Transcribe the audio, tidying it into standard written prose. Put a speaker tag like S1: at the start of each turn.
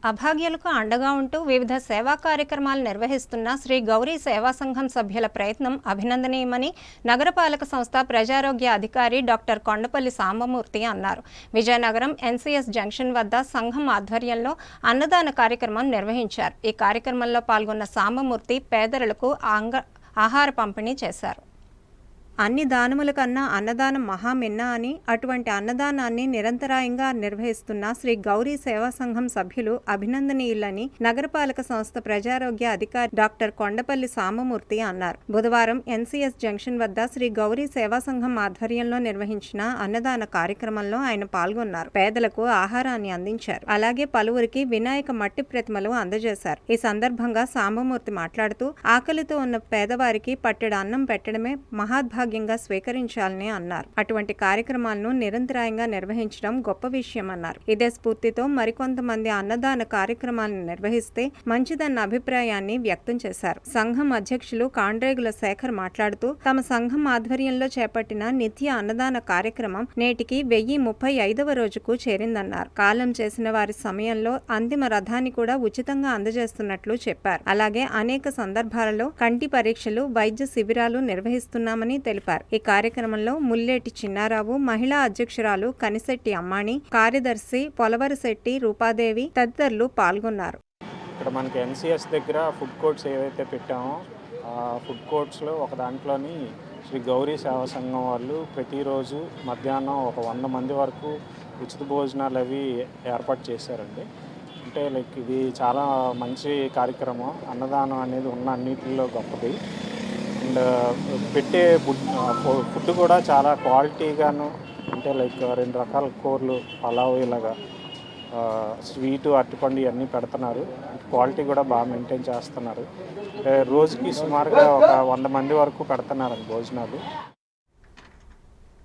S1: అభాగ్యులకు అండగా ఉంటూ వివిధ సేవా కార్యక్రమాలు నిర్వహిస్తున్న శ్రీ గౌరీ సేవా సంఘం సభ్యుల ప్రయత్నం అభినందనీయమని నగరపాలక సంస్థ ప్రజారోగ్య అధికారి డాక్టర్ కొండపల్లి సాంబమూర్తి అన్నారు. విజయనగరం ఎన్సీఎస్ జంక్షన్ వద్ద సంఘం ఆధ్వర్యంలో అన్నదాన కార్యక్రమం నిర్వహించారు. ఈ కార్యక్రమంలో పాల్గొన్న సాంబమూర్తి పేదలకు ఆహార పంపిణీ చేశారు. అన్ని దానముల కన్నా అన్నదానం మహామిన్న అని, అటువంటి అన్నదానాన్ని నిరంతరాయంగా నిర్వహిస్తున్న శ్రీ గౌరీ సేవా సంఘం సభ్యులు అభినందనీయులని నగరపాలక సంస్థ ప్రజారోగ్య అధికారి డాక్టర్ కొండపల్లి సాంబమూర్తి అన్నారు. బుధవారం ఎన్సీఎస్ జంక్షన్ వద్ద శ్రీ గౌరీ సేవా సంఘం ఆధ్వర్యంలో నిర్వహించిన అన్నదాన కార్యక్రమంలో ఆయన పాల్గొన్నారు. పేదలకు ఆహారాన్ని అందించారు. అలాగే పలువురికి వినాయక మట్టి ప్రతిమలు అందజేశారు. ఈ సందర్భంగా సాంబమూర్తి మాట్లాడుతూ ఆకలితో ఉన్న పేదవారికి పట్టెడు అన్నం పెట్టడమే మహాద్భాగ్యంగా స్వీకరించాలని అన్నారు. అటువంటి కార్యక్రమాలను నిరంతరాయంగా నిర్వహించడం గొప్ప విషయం అన్నారు. ఇదే స్ఫూర్తితో మరికొంతమంది అన్నదాన కార్యక్రమాలను నిర్వహిస్తే మంచిదన్న అభిప్రాయాన్ని వ్యక్తం చేశారు. సంఘం అధ్యక్షులు కాండ్రేగుల శేఖర్ మాట్లాడుతూ తమ సంఘం ఆధ్వర్యంలో చేపట్టిన నిత్య అన్నదాన కార్యక్రమం నేటికి 1035వ రోజుకు చేరిందన్నారు. కాలం చేసిన వారి సమయంలో అంతిమ రథాన్ని కూడా ఉచితంగా అందజేస్తున్నట్లు చెప్పారు. అలాగే అనేక సందర్భాలలో కంటి పరీక్షలు, వైద్య శిబిరాలు నిర్వహిస్తున్నామని తెలిపారు. ఈ కార్యక్రమంలో ముల్లేటి చిన్నారావు, మహిళా అధ్యక్షురాలు కనిశెట్టి అమ్మాణి, కార్యదర్శి పొలవరశెట్టి రూపాదేవి తదితరులు పాల్గొన్నారు.
S2: ఇక్కడ మనకి ఎన్సీఎస్ దగ్గర ఫుడ్ కోర్ట్స్ ఏవైతే పెట్టామో ఆ ఫుడ్ కోర్ట్స్లో ఒక దాంట్లోని శ్రీ గౌరీ సేవా సంఘం వాళ్ళు ప్రతిరోజు మధ్యాహ్నం ఒక 100 మంది వరకు ఉచిత భోజనాలు అవి ఏర్పాటు చేశారండి. అంటే ఇది చాలా మంచి కార్యక్రమం. అన్నదానం అనేది ఉన్న అన్నిటిలో గొప్పది. అండ్ పెట్టే ఫుడ్ కూడా చాలా క్వాలిటీగాను, అంటే 2 రకాల కూరలు, పలావ్, ఇలాగా స్వీటు, అరటిపండు ఇవన్నీ పెడుతున్నారు. క్వాలిటీ కూడా బాగా మెయింటైన్ చేస్తున్నారు. రోజుకి సుమారుగా ఒక 100 మంది వరకు పెడుతున్నారు భోజనాలు.